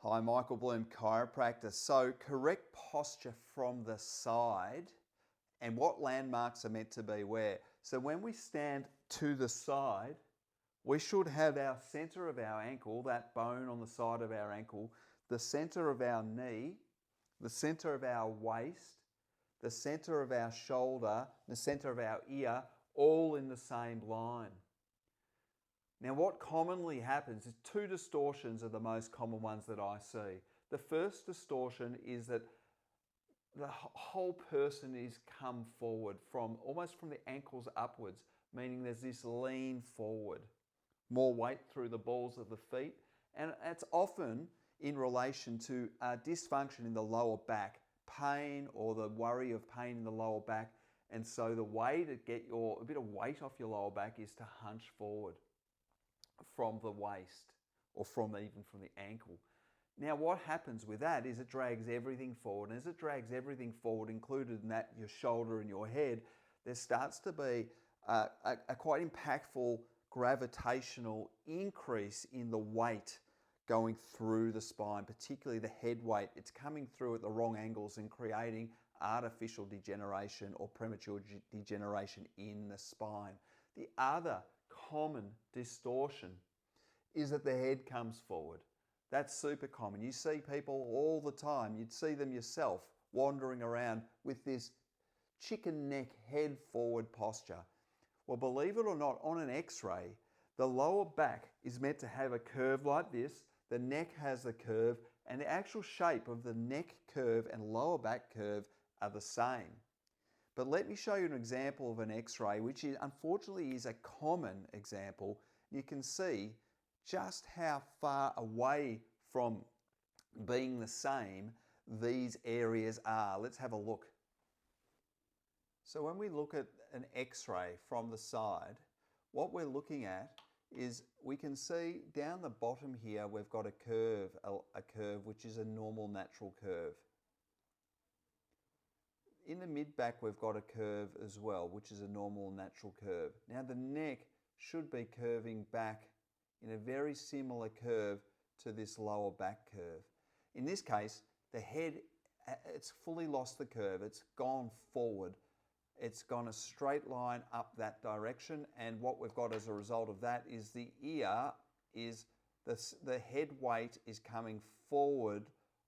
Hi, Michael Bloom, chiropractor. So correct posture from the side and what landmarks are meant to be where. So when we stand to the side, we should have our center of our ankle, that bone on the side of our ankle, the center of our knee, the center of our waist, the center of our shoulder, the center of our ear, all in the same line. Now what commonly happens is two distortions are the most common ones that I see. The first distortion is that the whole person is come forward from almost from the ankles upwards, meaning there's this lean forward, more weight through the balls of the feet, and it's often in relation to dysfunction in the lower back, pain or the worry of pain in the lower back, and so the way to get a bit of weight off your lower back is to hunch forward from the waist or even from the ankle. Now what happens with that is it drags everything forward, and as it drags everything forward, included in that your shoulder and your head, there starts to be a quite impactful gravitational increase in the weight going through the spine, particularly the head weight. It's coming through at the wrong angles and creating artificial degeneration or premature degeneration in the spine. The other common distortion is that the head comes forward. That's super common. You see people all the time. You'd see them yourself wandering around with this chicken neck head forward posture. Well, believe it or not, on an x-ray, the lower back is meant to have a curve like this. The neck has the curve, and the actual shape of the neck curve and lower back curve are the same. But let me show you an example of an x-ray, which unfortunately is a common example. You can see just how far away from being the same these areas are. Let's have a look. So when we look at an x-ray from the side, what we're looking at is we can see down the bottom here we've got a curve which is a normal natural curve. In the mid-back we've got a curve as well, which is a normal natural curve. Now the neck should be curving back in a very similar curve to this lower back curve. In this case, the head, it's fully lost the curve. It's gone forward. It's gone a straight line up that direction, and what we've got as a result of that is the ear is, the head weight is coming forward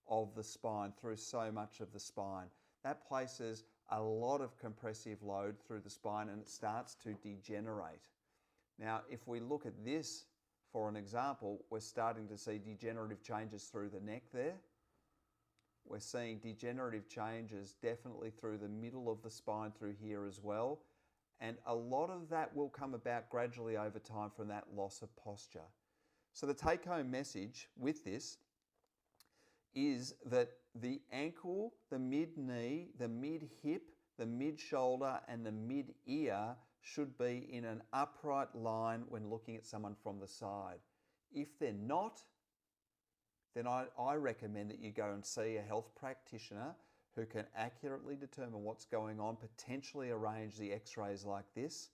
of the spine through so much of the spine. That places a lot of compressive load through the spine and it starts to degenerate. Now, if we look at this for an example, we're starting to see degenerative changes through the neck there. We're seeing degenerative changes definitely through the middle of the spine through here as well. And a lot of that will come about gradually over time from that loss of posture. So the take-home message with this is that the ankle, the mid-knee, the mid-hip, the mid-shoulder and the mid-ear should be in an upright line when looking at someone from the side. If they're not, then I recommend that you go and see a health practitioner who can accurately determine what's going on, potentially arrange the x-rays like this,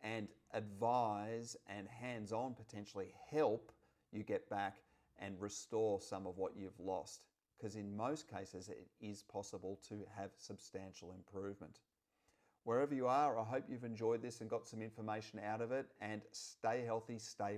and advise and hands-on potentially help you get back and restore some of what you've lost. Because in most cases it is possible to have substantial improvement. Wherever you are, I hope you've enjoyed this and got some information out of it, and stay healthy, stay well.